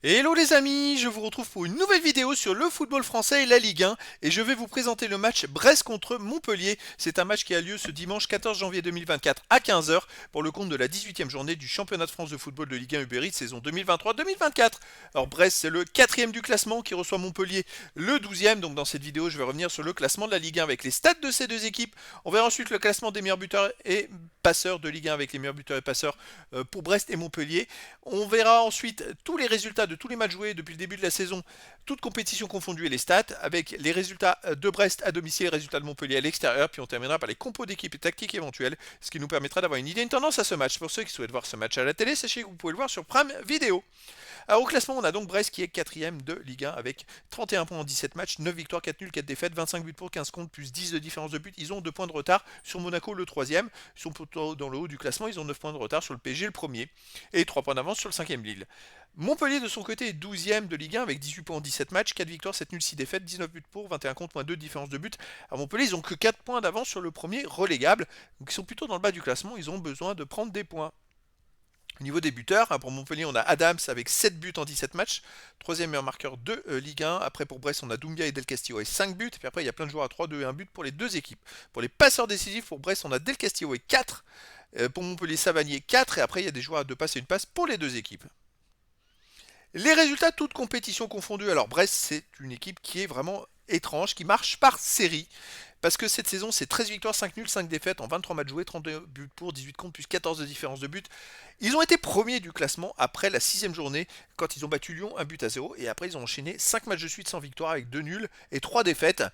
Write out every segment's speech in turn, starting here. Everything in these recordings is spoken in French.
Hello les amis, je vous retrouve pour une nouvelle vidéo sur le football français et la Ligue 1 et je vais vous présenter le match Brest contre Montpellier. C'est un match qui a lieu ce dimanche 14 janvier 2024 à 15 heures pour le compte de la 18e journée du championnat de France de football de Ligue 1 Uber Eats saison 2023-2024. Alors Brest c'est le 4e du classement qui reçoit Montpellier le 12e, donc dans cette vidéo je vais revenir sur le classement de la Ligue 1 avec les stats de ces deux équipes. On verra ensuite le classement des meilleurs buteurs et passeurs de Ligue 1 avec les meilleurs buteurs et passeurs pour Brest et Montpellier. On verra ensuite tous les résultats de tous les matchs joués depuis le début de la saison, toutes compétitions confondues et les stats, avec les résultats de Brest à domicile et les résultats de Montpellier à l'extérieur, puis on terminera par les compos d'équipe et tactiques éventuelles, ce qui nous permettra d'avoir une idée, une tendance à ce match. Pour ceux qui souhaitent voir ce match à la télé, sachez que vous pouvez le voir sur Prime Vidéo. Alors au classement, on a donc Brest qui est 4ème de Ligue 1 avec 31 points en 17 matchs, 9 victoires, 4 nuls, 4 défaites, 25 buts pour, 15 contre, plus 10 de différence de but. Ils ont 2 points de retard sur Monaco le 3ème. Ils sont plutôt dans le haut du classement, ils ont 9 points de retard sur le PSG le 1er et 3 points d'avance sur le 5ème Lille. Montpellier de son côté est 12ème de Ligue 1 avec 18 points en 17 matchs, 4 victoires, 7 nuls, 6 défaites, 19 buts pour, 21 contre, moins 2 de différence de but. À Montpellier, ils ont que 4 points d'avance sur le premier relégable, donc ils sont plutôt dans le bas du classement, ils ont besoin de prendre des points. Au niveau des buteurs, pour Montpellier, on a Adams avec 7 buts en 17 matchs, troisième meilleur marqueur de Ligue 1. Après, pour Brest, on a Doumbia et Del Castillo avec 5 buts. Et puis après, il y a plein de joueurs à 3, 2 et 1 but pour les deux équipes. Pour les passeurs décisifs, pour Brest, on a Del Castillo avec 4. Pour Montpellier, Savanier 4. Et après, il y a des joueurs à 2 passes et une passe pour les deux équipes. Les résultats, toutes compétitions confondues. Alors, Brest, c'est une équipe qui est vraiment étrange, qui marche par série. Parce que cette saison, c'est 13 victoires, 5 nuls, 5 défaites en 23 matchs joués, 32 buts pour, 18 contre, plus 14 de différence de but. Ils ont été premiers du classement après la 6ème journée, quand ils ont battu Lyon 1 but à 0. Et après, ils ont enchaîné 5 matchs de suite sans victoire avec 2 nuls et 3 défaites.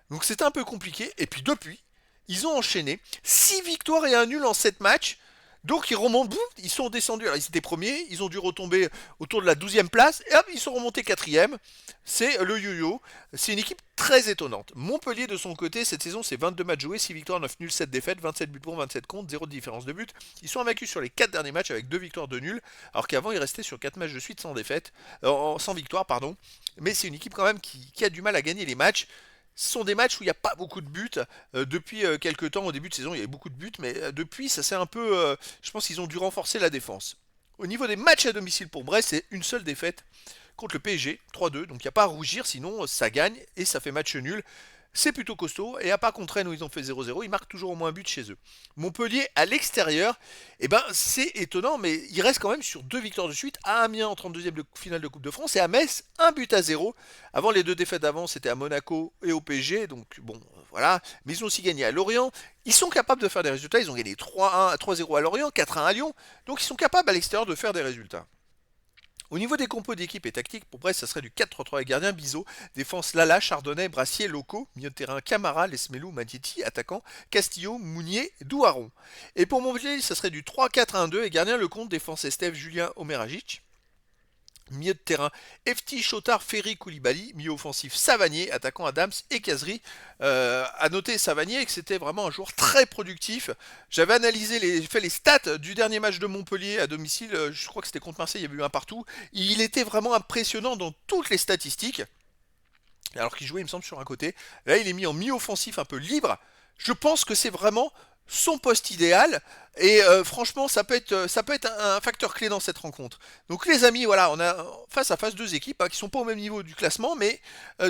Donc c'était un peu compliqué. Et puis depuis, ils ont enchaîné 6 victoires et un nul en 7 matchs. Donc ils remontent, boum, ils sont descendus. Alors ils étaient premiers, ils ont dû retomber autour de la 12e place, et hop, ils sont remontés 4ème. C'est le yo-yo. C'est une équipe très étonnante. Montpellier de son côté, cette saison, c'est 22 matchs joués, 6 victoires, 9 nuls, 7 défaites, 27 buts pour, 27 contre, 0 de différence de but. Ils sont invaincus sur les 4 derniers matchs avec 2 victoires, 2 nuls, alors qu'avant ils restaient sur 4 matchs de suite sans défaite, sans victoire, pardon. Mais c'est une équipe quand même qui a du mal à gagner les matchs. Ce sont des matchs où il n'y a pas beaucoup de buts. Depuis quelques temps, au début de saison, il y avait beaucoup de buts, mais depuis, ça c'est un peu. Je pense qu'ils ont dû renforcer la défense. Au niveau des matchs à domicile pour Brest, c'est une seule défaite contre le PSG, 3-2. Donc il n'y a pas à rougir, sinon ça gagne et ça fait match nul. C'est plutôt costaud. Et à part contre Rennes où ils ont fait 0-0, ils marquent toujours au moins un but chez eux. Montpellier à l'extérieur, eh ben, c'est étonnant, mais il reste quand même sur 2 victoires de suite. À Amiens en 32e de finale de Coupe de France et à Metz, 1 but à 0. Avant, les 2 défaites d'avant, c'était à Monaco et au PSG. Donc bon, voilà. Mais ils ont aussi gagné à Lorient. Ils sont capables de faire des résultats. Ils ont gagné 3-1, 3-0 à Lorient, 4-1 à Lyon. Donc ils sont capables à l'extérieur de faire des résultats. Au niveau des compos d'équipe et tactique, pour Brest, ça serait du 4-3-3 avec gardien Bizot, défense Lala, Chardonnay, Brassier, Loco, milieu de terrain Camara, Lesmelou, Matiti, attaquant Castillo, Mounier, Douaron. Et pour Montpellier, ça serait du 3-4-1-2 et gardien Lecomte, défense Estève, Julien, Omeragic. Milieu de terrain, Efti, Chotard, Ferry, Koulibaly. Milieu offensif, Savanier, attaquant Adams et Kazri. À noter Savanier que c'était vraiment un joueur très productif. J'avais fait les stats du dernier match de Montpellier à domicile. Je crois que c'était contre Marseille, il y avait eu un partout. Il était vraiment impressionnant dans toutes les statistiques. Alors qu'il jouait, il me semble, sur un côté. Là, il est mis en mi-offensif un peu libre. Je pense que c'est vraiment son poste idéal. Et franchement, ça peut être un facteur clé dans cette rencontre. Donc les amis, voilà, on a face à face deux équipes qui sont pas au même niveau du classement, mais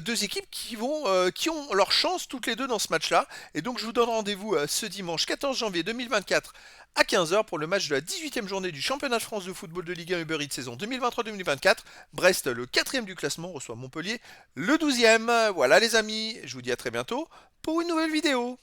deux équipes qui ont leur chance toutes les deux dans ce match-là. Et donc je vous donne rendez-vous ce dimanche 14 janvier 2024 à 15 heures pour le match de la 18e journée du championnat de France de football de Ligue 1 Uber Eats saison 2023-2024. Brest, le 4e du classement, reçoit Montpellier, le 12e. Voilà les amis, je vous dis à très bientôt pour une nouvelle vidéo.